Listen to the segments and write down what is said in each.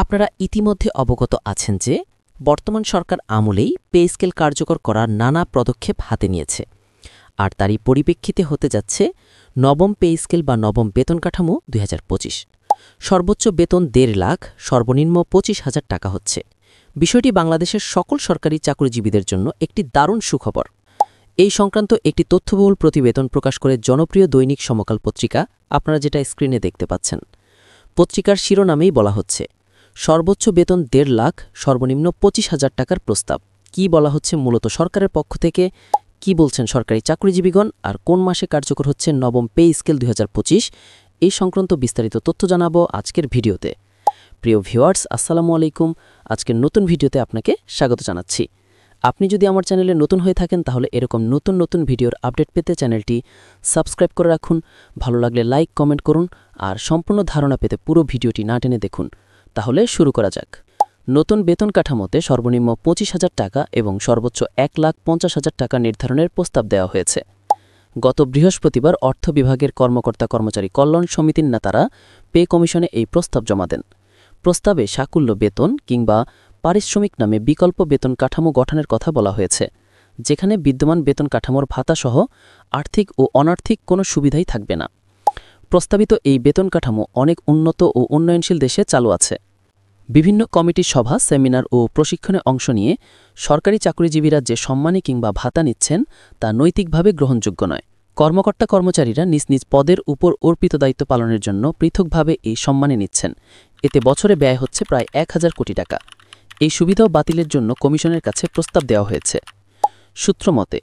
আপনারা ইতিমধ্যে অবগত আছেন যে বর্তমান সরকার আমলেই পে স্কেল কার্যকর করার নানা পদক্ষেপ হাতে নিয়েছে, আর তারই পরিপ্রেক্ষিতে হতে যাচ্ছে নবম পে স্কেল বা নবম বেতন কাঠামো ২০২৫। সর্বোচ্চ বেতন ১.৫ লাখ, সর্বনিম্ন ২৫,০০০ টাকা হচ্ছে। বিষয়টি বাংলাদেশের সকল সরকারি চাকরিজীবীদের জন্য একটি দারুণ সুখবর। এই সংক্রান্ত একটি তথ্যবহুল প্রতিবেদন প্রকাশ করে জনপ্রিয় দৈনিক সমকাল পত্রিকা, আপনারা যেটা স্ক্রিনে দেখতে পাচ্ছেন। পত্রিকার শিরোনামেই বলা হচ্ছে সর্বোচ্চ বেতন ১.৫ লাখ, সর্বনিম্ন ২৫,০০০ টাকার প্রস্তাব। কি বলা হচ্ছে মূলত সরকারের পক্ষ থেকে, কি বলছেন সরকারি চাকরিজীবীগণ, আর কোন মাসে কার্যকর হচ্ছে নবম পে স্কেল ২০২৫, এই সংক্রান্ত বিস্তারিত তথ্য জানাবো আজকের ভিডিওতে। প্রিয় ভিউয়ার্স, আসসালামু আলাইকুম। আজকের নতুন ভিডিওতে আপনাকে স্বাগত জানাচ্ছি। আপনি যদি আমার চ্যানেলে নতুন হয়ে থাকেন তাহলে এরকম নতুন নতুন ভিডিওর আপডেট পেতে চ্যানেলটি সাবস্ক্রাইব করে রাখুন। ভালো লাগলে লাইক, কমেন্ট করুন, আর সম্পূর্ণ ধারণা পেতে পুরো ভিডিওটি না টেনে দেখুন। তাহলে শুরু করা যাক। নতুন বেতন কাঠামোতে সর্বনিম্ন ২৫,০০০ টাকা এবং সর্বোচ্চ ১,৫০,০০০ টাকা নির্ধারণের প্রস্তাব দেওয়া হয়েছে। গত বৃহস্পতিবার অর্থ বিভাগের কর্মকর্তা কর্মচারী কল্যাণ সমিতির নেতারা পে কমিশনে এই প্রস্তাব জমা দেন। প্রস্তাবে সাকুল্য বেতন কিংবা পারিশ্রমিক নামে বিকল্প বেতন কাঠামো গঠনের কথা বলা হয়েছে, যেখানে বিদ্যমান বেতন কাঠামোর ভাতাসহ আর্থিক ও অনার্থিক কোনো সুবিধাই থাকবে না। প্রস্তাবিত এই বেতন কাঠামো অনেক উন্নত ও উন্নয়নশীল দেশে চালু আছে। বিভিন্ন কমিটির সভা, সেমিনার ও প্রশিক্ষণে অংশ নিয়ে সরকারি চাকরিজীবীরা যে সম্মানী কিংবা ভাতা নিচ্ছেন তা নৈতিকভাবে গ্রহণযোগ্য নয়। কর্মকর্তা কর্মচারীরা নিজ নিজ পদের উপর অর্পিত দায়িত্ব পালনের জন্য পৃথকভাবে এই সম্মানী নিচ্ছেন। এতে বছরে ব্যয় হচ্ছে প্রায় ১,০০০ কোটি টাকা। এই সুবিধাও বাতিলের জন্য কমিশনের কাছে প্রস্তাব দেওয়া হয়েছে। সূত্রমতে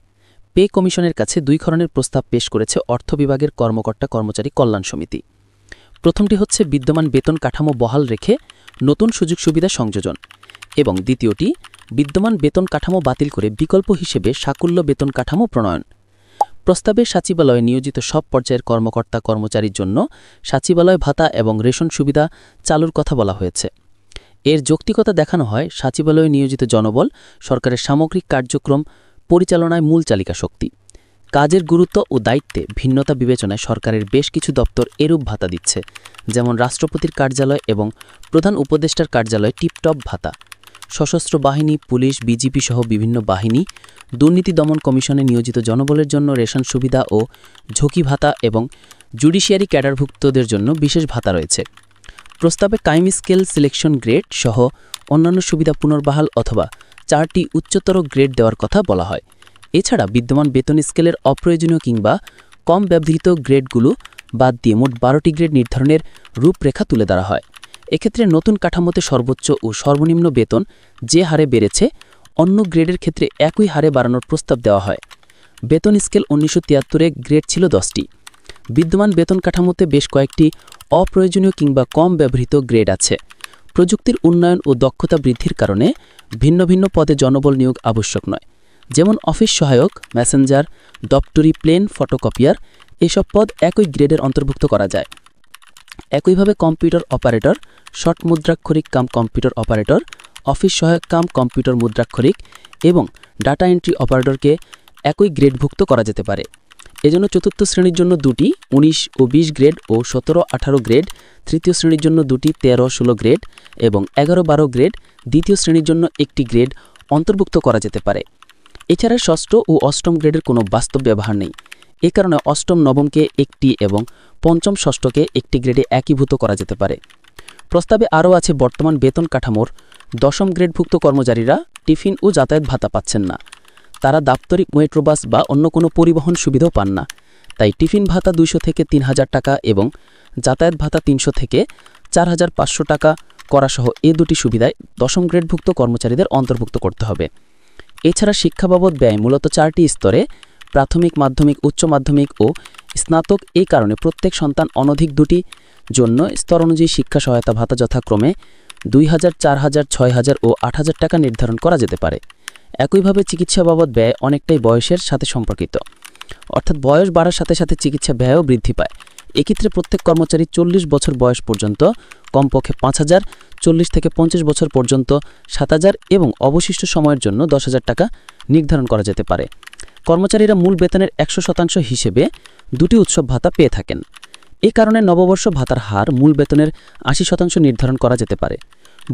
পে কমিশনের কাছে ২ ধরনের প্রস্তাব পেশ করেছে অর্থ বিভাগের কর্মকর্তা কর্মচারী কল্যাণ সমিতি। প্রথমটি হচ্ছে বিদ্যমান বেতন কাঠামো বহাল রেখে নতুন সুযোগ সুবিধা সংযোজন, এবং দ্বিতীয়টি বিদ্যমান বেতন কাঠামো বাতিল করে বিকল্প হিসেবে সাকুল্য বেতন কাঠামো প্রণয়ন। প্রস্তাবে সচিবালয়ে নিয়োজিত সব পর্যায়ের কর্মকর্তা কর্মচারীর জন্য সচিবালয় ভাতা এবং রেশন সুবিধা চালুর কথা বলা হয়েছে। এর যৌক্তিকতা দেখানো হয়, সচিবালয়ে নিয়োজিত জনবল সরকারের সামগ্রিক কার্যক্রম পরিচালনায় মূল চালিকা শক্তি। কাজের গুরুত্ব ও দায়িত্বে ভিন্নতা বিবেচনায় সরকারের বেশ কিছু দপ্তর এরূপ ভাতা দিচ্ছে, যেমন রাষ্ট্রপতির কার্যালয় এবং প্রধান উপদেষ্টার কার্যালয় টিপটপ ভাতা। সশস্ত্র বাহিনী, পুলিশ, বিজিপি সহ বিভিন্ন বাহিনী, দুর্নীতি দমন কমিশনে নিয়োজিত জনবলের জন্য রেশন সুবিধা ও ঝুঁকি ভাতা এবং জুডিশিয়ারি ক্যাডারভুক্তদের জন্য বিশেষ ভাতা রয়েছে। প্রস্তাবে টাইম স্কেল, সিলেকশন গ্রেড সহ অন্যান্য সুবিধা পুনর্বহাল অথবা ৪টি উচ্চতর গ্রেড দেওয়ার কথা বলা হয়। এছাড়া বিদ্যমান বেতন স্কেলের অপ্রয়োজনীয় কিংবা কম ব্যবহৃত গ্রেডগুলো বাদ দিয়ে মোট ১২টি গ্রেড নির্ধারণের রূপরেখা তুলে ধরা হয়। এক্ষেত্রে নতুন কাঠামোতে সর্বোচ্চ ও সর্বনিম্ন বেতন যে হারে বেড়েছে, অন্য গ্রেডের ক্ষেত্রে একই হারে বাড়ানোর প্রস্তাব দেওয়া হয়। বেতন স্কেল ১৯৭৩-এ গ্রেড ছিল ১০টি। বিদ্যমান বেতন কাঠামোতে বেশ কয়েকটি অপ্রয়োজনীয় কিংবা কম ব্যবহৃত গ্রেড আছে। প্রযুক্তির উন্নয়ন ও দক্ষতা বৃদ্ধির কারণে ভিন্ন ভিন্ন পদে জনবল নিয়োগ আবশ্যক নয়, যেমন অফিস সহায়ক, মেসেঞ্জার, দপ্তরি, প্লেন ফটোকপিয়ার, এসব পদ একই গ্রেডের অন্তর্ভুক্ত করা যায়। একইভাবে কম্পিউটার অপারেটর, শর্ট মুদ্রাক্ষরিক কাম কম্পিউটার অপারেটর, অফিস সহায়ক কাম কম্পিউটার মুদ্রাক্ষরিক এবং ডাটা এন্ট্রি অপারেটরকে একই গ্রেডভুক্ত করা যেতে পারে। এজন্য চতুর্থ শ্রেণীর জন্য ২টি ১৯ ও ২০ গ্রেড ও ১৭-১৮ গ্রেড, তৃতীয় শ্রেণীর জন্য ২টি ১৩-১৬ গ্রেড এবং ১১-১২ গ্রেড, দ্বিতীয় শ্রেণীর জন্য ১টি গ্রেড অন্তর্ভুক্ত করা যেতে পারে। এছাড়া ষষ্ঠ ও অষ্টম গ্রেডের কোনো বাস্তব ব্যবহার নেই। এ কারণে অষ্টম নবমকে ১টি এবং পঞ্চম ষষ্ঠকে ১টি গ্রেডে একীভূত করা যেতে পারে। প্রস্তাবে আরও আছে বর্তমান বেতন কাঠামোর ১০ম গ্রেডভুক্ত কর্মচারীরা টিফিন ও যাতায়াত ভাতা পাচ্ছেন না। তারা দাপ্তরিক মেট্রোবাস বা অন্য কোনো পরিবহন সুবিধাও পান না। তাই টিফিন ভাতা ২০০ থেকে ৩,০০০ টাকা এবং যাতায়াত ভাতা ৩০০ থেকে ৪,৫০০ টাকা করাসহ এ দুটি সুবিধায় ১০ম গ্রেডভুক্ত কর্মচারীদের অন্তর্ভুক্ত করতে হবে। এছাড়া শিক্ষা বাবদ ব্যয় মূলত ৪টি স্তরে, প্রাথমিক, মাধ্যমিক, উচ্চ মাধ্যমিক ও স্নাতক। এই কারণে প্রত্যেক সন্তান অনধিক ২টি জন্য স্তর অনুযায়ী শিক্ষা সহায়তা ভাতা যথাক্রমে ২,০০০, ৪,০০০, ৬,০০০ ও ৮,০০০ টাকা নির্ধারণ করা যেতে পারে। একইভাবে চিকিৎসা বাবদ ব্যয় অনেকটাই বয়সের সাথে সম্পর্কিত, অর্থাৎ বয়স বাড়ার সাথে সাথে চিকিৎসা ব্যয়ও বৃদ্ধি পায়। এক্ষেত্রে প্রত্যেক কর্মচারী ৪০ বছর বয়স পর্যন্ত কমপক্ষে ৫,০০০, ৪০ থেকে ৫০ বছর পর্যন্ত ৭,০০০ এবং অবশিষ্ট সময়ের জন্য ১০,০০০ টাকা নির্ধারণ করা যেতে পারে। কর্মচারীরা মূল বেতনের ১০০% হিসেবে ২টি উৎসব ভাতা পেয়ে থাকেন। এ কারণে নববর্ষ ভাতার হার মূল বেতনের ৮০% নির্ধারণ করা যেতে পারে।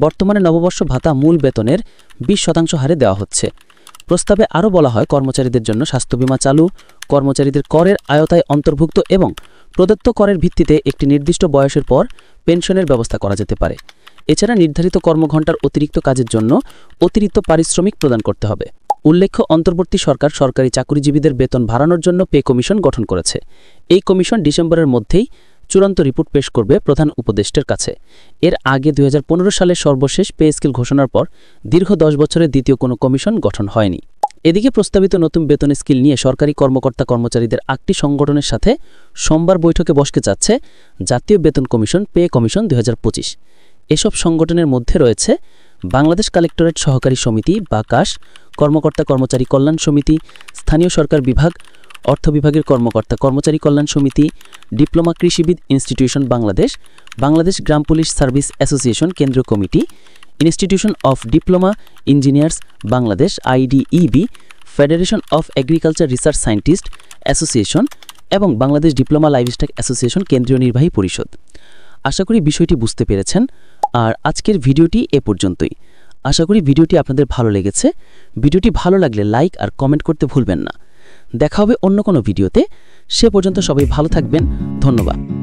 বর্তমানে নববর্ষ ভাতা মূল বেতনের 20% হারে দেওয়া হচ্ছে। প্রস্তাবে আরও বলা হয় কর্মচারীদের জন্য স্বাস্থ্য বীমা চালু, কর্মচারীদের করের আয়তায় অন্তর্ভুক্ত এবং প্রদত্ত করের ভিত্তিতে একটি নির্দিষ্ট বয়সের পর পেনশনের ব্যবস্থা করা যেতে পারে। এছাড়া নির্ধারিত কর্মঘণ্টার অতিরিক্ত কাজের জন্য অতিরিক্ত পারিশ্রমিক প্রদান করতে হবে। উল্লেখ্য, অন্তর্বর্তী সরকার সরকারি চাকরিজীবীদের বেতন বাড়ানোর জন্য পে কমিশন গঠন করেছে। এই কমিশন ডিসেম্বরের মধ্যেই চূড়ান্ত রিপোর্ট পেশ করবে প্রধান উপদেষ্টার কাছে। এর আগে 2015 সালে সর্বশেষ পে স্কেল ঘোষণার পর দীর্ঘ 10 বছরের দ্বিতীয় কোনো কমিশন গঠন হয়নি। এদিকে প্রস্তাবিত নতুন বেতন স্কেল নিয়ে সরকারি কর্মকর্তা কর্মচারীদের 8টি সংগঠনের সাথে সোমবার বৈঠকে বসতে যাচ্ছে জাতীয় বেতন কমিশন পে কমিশন 2025। এসব সংগঠনের মধ্যে রয়েছে বাংলাদেশ কালেক্টরেট সহকারী সমিতি বা কাস, কর্মকর্তা কর্মচারী কল্যাণ সমিতি, স্থানীয় সরকার বিভাগ, অর্থ বিভাগের কর্মকর্তা কর্মচারী কল্যাণ সমিতি, ডিপ্লোমা কৃষিবিদ ইনস্টিটিউশন বাংলাদেশ, বাংলাদেশ গ্রাম পুলিশ সার্ভিস অ্যাসোসিয়েশন কেন্দ্রীয় committee, institution of diploma engineers Bangladesh IDEB, federation of agriculture research scientist association এবং বাংলাদেশ ডিপ্লোমা লাইভস্টক অ্যাসোসিয়েশন কেন্দ্রীয় নির্বাহী পরিষদ। আশা করি বিষয়টি বুঝতে পেরেছেন। আর আজকের ভিডিওটি এ পর্যন্তই। আশা করি ভিডিওটি আপনাদের ভালো লেগেছে। ভিডিওটি ভালো লাগলে লাইক আর কমেন্ট করতে ভুলবেন না। দেখা হবে অন্য কোনো ভিডিওতে। সে পর্যন্ত সবাই ভালো থাকবেন। ধন্যবাদ।